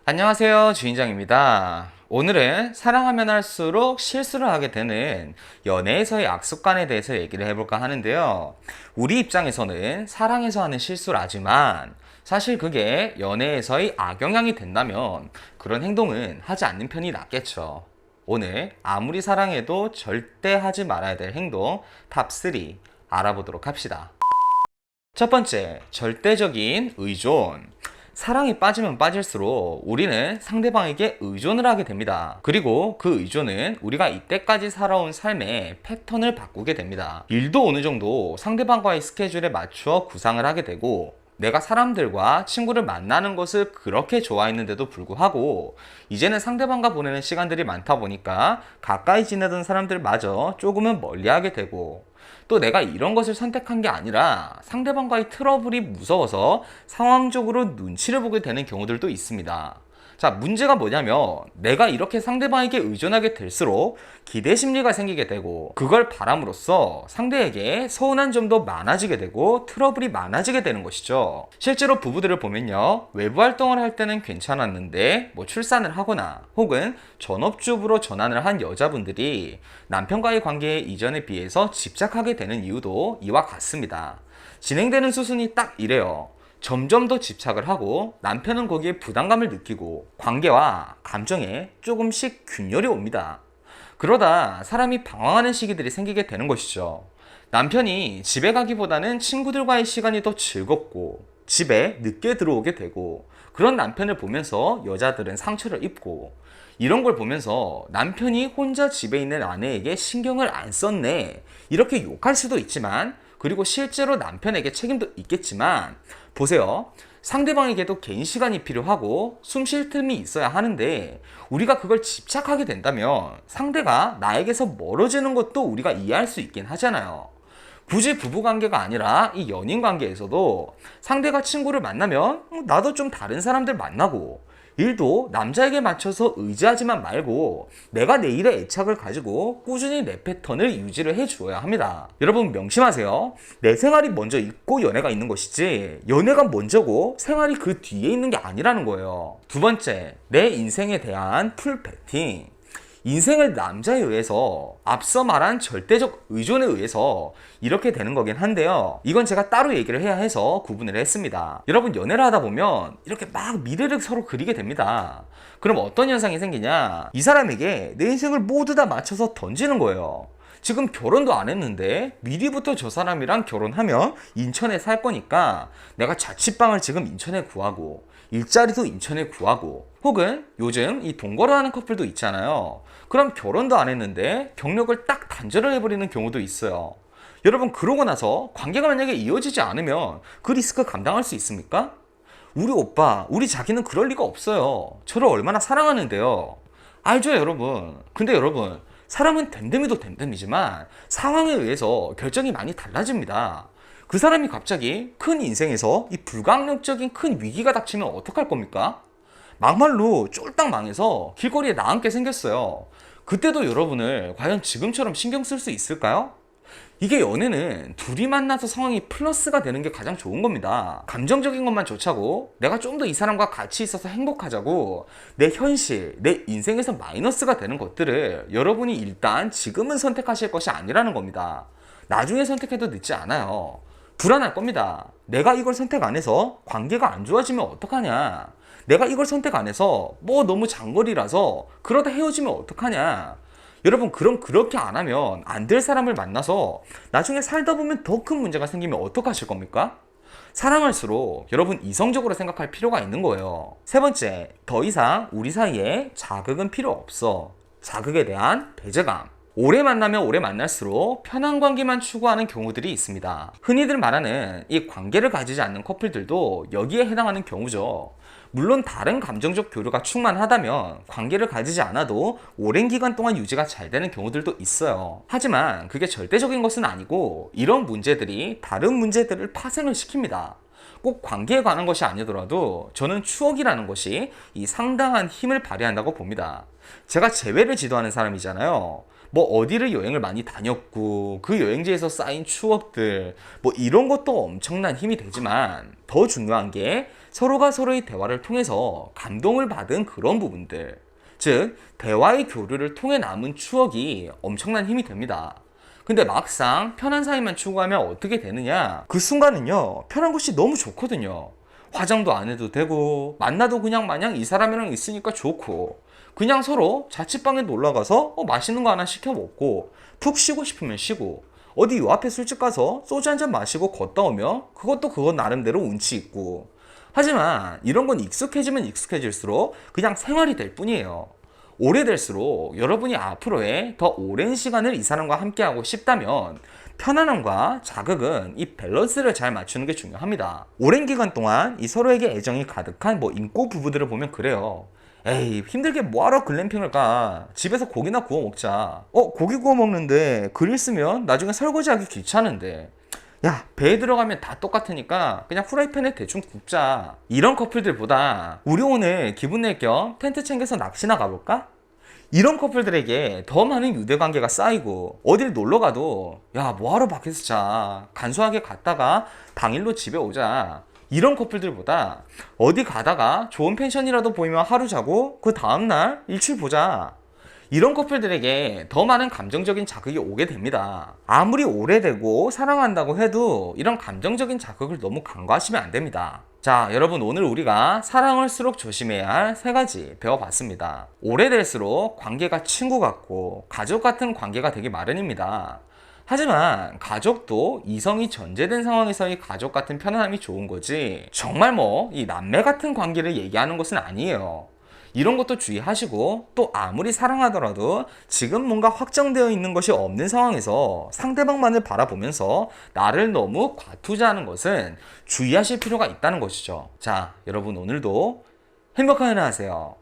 안녕하세요, 주인장입니다. 오늘은 사랑하면 할수록 실수를 하게 되는 연애에서의 악습관에 대해서 얘기를 해볼까 하는데요. 우리 입장에서는 사랑해서 하는 실수라지만 사실 그게 연애에서의 악영향이 된다면 그런 행동은 하지 않는 편이 낫겠죠. 오늘 아무리 사랑해도 절대 하지 말아야 될 행동 탑3 알아보도록 합시다. 첫 번째, 절대적인 의존. 사랑에 빠지면 빠질수록 우리는 상대방에게 의존을 하게 됩니다. 그리고 그 의존은 우리가 이때까지 살아온 삶의 패턴을 바꾸게 됩니다. 일도 어느 정도 상대방과의 스케줄에 맞추어 구상을 하게 되고, 내가 사람들과 친구를 만나는 것을 그렇게 좋아했는데도 불구하고 이제는 상대방과 보내는 시간들이 많다 보니까 가까이 지내던 사람들마저 조금은 멀리하게 되고, 또 내가 이런 것을 선택한 게 아니라 상대방과의 트러블이 무서워서 상황적으로 눈치를 보게 되는 경우들도 있습니다. 자, 문제가 뭐냐면 내가 이렇게 상대방에게 의존하게 될수록 기대 심리가 생기게 되고, 그걸 바람으로써 상대에게 서운한 점도 많아지게 되고 트러블이 많아지게 되는 것이죠. 실제로 부부들을 보면요, 외부 활동을 할 때는 괜찮았는데 출산을 하거나 혹은 전업주부로 전환을 한 여자분들이 남편과의 관계에 이전에 비해서 집착하게 되는 이유도 이와 같습니다. 진행되는 수순이 딱 이래요. 점점 더 집착을 하고 남편은 거기에 부담감을 느끼고 관계와 감정에 조금씩 균열이 옵니다. 그러다 사람이 방황하는 시기들이 생기게 되는 것이죠. 남편이 집에 가기보다는 친구들과의 시간이 더 즐겁고 집에 늦게 들어오게 되고, 그런 남편을 보면서 여자들은 상처를 입고, 이런 걸 보면서 남편이 혼자 집에 있는 아내에게 신경을 안 썼네 이렇게 욕할 수도 있지만, 그리고 실제로 남편에게 책임도 있겠지만, 보세요. 상대방에게도 개인 시간이 필요하고 숨 쉴 틈이 있어야 하는데 우리가 그걸 집착하게 된다면 상대가 나에게서 멀어지는 것도 우리가 이해할 수 있긴 하잖아요. 굳이 부부관계가 아니라 이 연인관계에서도 상대가 친구를 만나면 나도 좀 다른 사람들 만나고, 일도 남자에게 맞춰서 의지하지만 말고 내가 내 일에 애착을 가지고 꾸준히 내 패턴을 유지를 해주어야 합니다. 여러분 명심하세요. 내 생활이 먼저 있고 연애가 있는 것이지 연애가 먼저고 생활이 그 뒤에 있는 게 아니라는 거예요. 두 번째, 내 인생에 대한 풀 배팅. 인생을 남자에 의해서, 앞서 말한 절대적 의존에 의해서 이렇게 되는 거긴 한데요, 이건 제가 따로 얘기를 해야 해서 구분을 했습니다. 여러분, 연애를 하다 보면 이렇게 막 미래를 서로 그리게 됩니다. 그럼 어떤 현상이 생기냐, 이 사람에게 내 인생을 모두 다 맞춰서 던지는 거예요. 지금 결혼도 안 했는데 미리부터 저 사람이랑 결혼하면 인천에 살 거니까 내가 자취방을 지금 인천에 구하고 일자리도 인천에 구하고, 혹은 요즘 이 동거를 하는 커플도 있잖아요. 그럼 결혼도 안 했는데 경력을 딱 단절을 해버리는 경우도 있어요. 여러분, 그러고 나서 관계가 만약에 이어지지 않으면 그 리스크 감당할 수 있습니까? 우리 오빠, 우리 자기는 그럴 리가 없어요. 저를 얼마나 사랑하는데요. 알죠, 여러분? 근데 여러분, 사람은 됨됨이도 됨됨이지만 상황에 의해서 결정이 많이 달라집니다. 그 사람이 갑자기 큰 인생에서 이 불가항력적인 큰 위기가 닥치면 어떡할 겁니까? 막말로 쫄딱 망해서 길거리에 나앉게 생겼어요. 그때도 여러분을 과연 지금처럼 신경 쓸 수 있을까요? 이게 연애는 둘이 만나서 상황이 플러스가 되는 게 가장 좋은 겁니다. 감정적인 것만 좋자고, 내가 좀 더 이 사람과 같이 있어서 행복하자고, 내 현실, 내 인생에서 마이너스가 되는 것들을 여러분이 일단 지금은 선택하실 것이 아니라는 겁니다. 나중에 선택해도 늦지 않아요. 불안할 겁니다. 내가 이걸 선택 안 해서 관계가 안 좋아지면 어떡하냐, 내가 이걸 선택 안 해서 너무 장거리라서 그러다 헤어지면 어떡하냐. 여러분, 그럼 그렇게 안 하면 안 될 사람을 만나서 나중에 살다 보면 더 큰 문제가 생기면 어떡하실 겁니까? 사랑할수록 여러분 이성적으로 생각할 필요가 있는 거예요. 세 번째, 더 이상 우리 사이에 자극은 필요 없어. 자극에 대한 배제감. 오래 만나면 오래 만날수록 편한 관계만 추구하는 경우들이 있습니다. 흔히들 말하는 이 관계를 가지지 않는 커플들도 여기에 해당하는 경우죠. 물론 다른 감정적 교류가 충만하다면 관계를 가지지 않아도 오랜 기간 동안 유지가 잘 되는 경우들도 있어요. 하지만 그게 절대적인 것은 아니고, 이런 문제들이 다른 문제들을 파생을 시킵니다. 꼭 관계에 관한 것이 아니더라도 저는 추억이라는 것이 이 상당한 힘을 발휘한다고 봅니다. 제가 재회를 지도하는 사람이잖아요. 어디를 여행을 많이 다녔고 그 여행지에서 쌓인 추억들, 이런 것도 엄청난 힘이 되지만 더 중요한 게 서로가 서로의 대화를 통해서 감동을 받은 그런 부분들, 즉 대화의 교류를 통해 남은 추억이 엄청난 힘이 됩니다. 근데 막상 편한 사이만 추구하면 어떻게 되느냐? 그 순간은요, 편한 것이 너무 좋거든요. 화장도 안 해도 되고, 만나도 그냥 마냥 이 사람이랑 있으니까 좋고, 그냥 서로 자취방에 놀러 가서 맛있는 거 하나 시켜 먹고, 푹 쉬고 싶으면 쉬고, 어디 요 앞에 술집 가서 소주 한잔 마시고 걷다 오면 그것도 그것 나름대로 운치 있고. 하지만 이런 건 익숙해지면 익숙해질수록 그냥 생활이 될 뿐이에요. 오래될수록 여러분이 앞으로의 더 오랜 시간을 이 사람과 함께하고 싶다면 편안함과 자극은 이 밸런스를 잘 맞추는 게 중요합니다. 오랜 기간 동안 이 서로에게 애정이 가득한 인고 부부들을 보면 그래요. 에이, 힘들게 뭐하러 글램핑을 가? 집에서 고기나 구워 먹자. 고기 구워 먹는데 그릴 쓰면 나중에 설거지하기 귀찮은데. 야, 배에 들어가면 다 똑같으니까 그냥 후라이팬에 대충 굽자. 이런 커플들보다 우리 오늘 기분 낼 겸 텐트 챙겨서 낚시나 가볼까? 이런 커플들에게 더 많은 유대관계가 쌓이고, 어딜 놀러가도 야, 뭐하러 밖에서 자, 간소하게 갔다가 당일로 집에 오자. 이런 커플들보다 어디 가다가 좋은 펜션이라도 보이면 하루 자고 그 다음날 일출 보자. 이런 커플들에게 더 많은 감정적인 자극이 오게 됩니다. 아무리 오래되고 사랑한다고 해도 이런 감정적인 자극을 너무 간과하시면 안 됩니다. 자, 여러분, 오늘 우리가 사랑할수록 조심해야 할 3가지 배워봤습니다. 오래될수록 관계가 친구 같고 가족 같은 관계가 되기 마련입니다. 하지만 가족도 이성이 전제된 상황에서의 가족 같은 편안함이 좋은 거지, 정말 이 남매 같은 관계를 얘기하는 것은 아니에요. 이런 것도 주의하시고, 또 아무리 사랑하더라도 지금 뭔가 확정되어 있는 것이 없는 상황에서 상대방만을 바라보면서 나를 너무 과투자하는 것은 주의하실 필요가 있다는 것이죠. 자, 여러분, 오늘도 행복한 하루 하세요.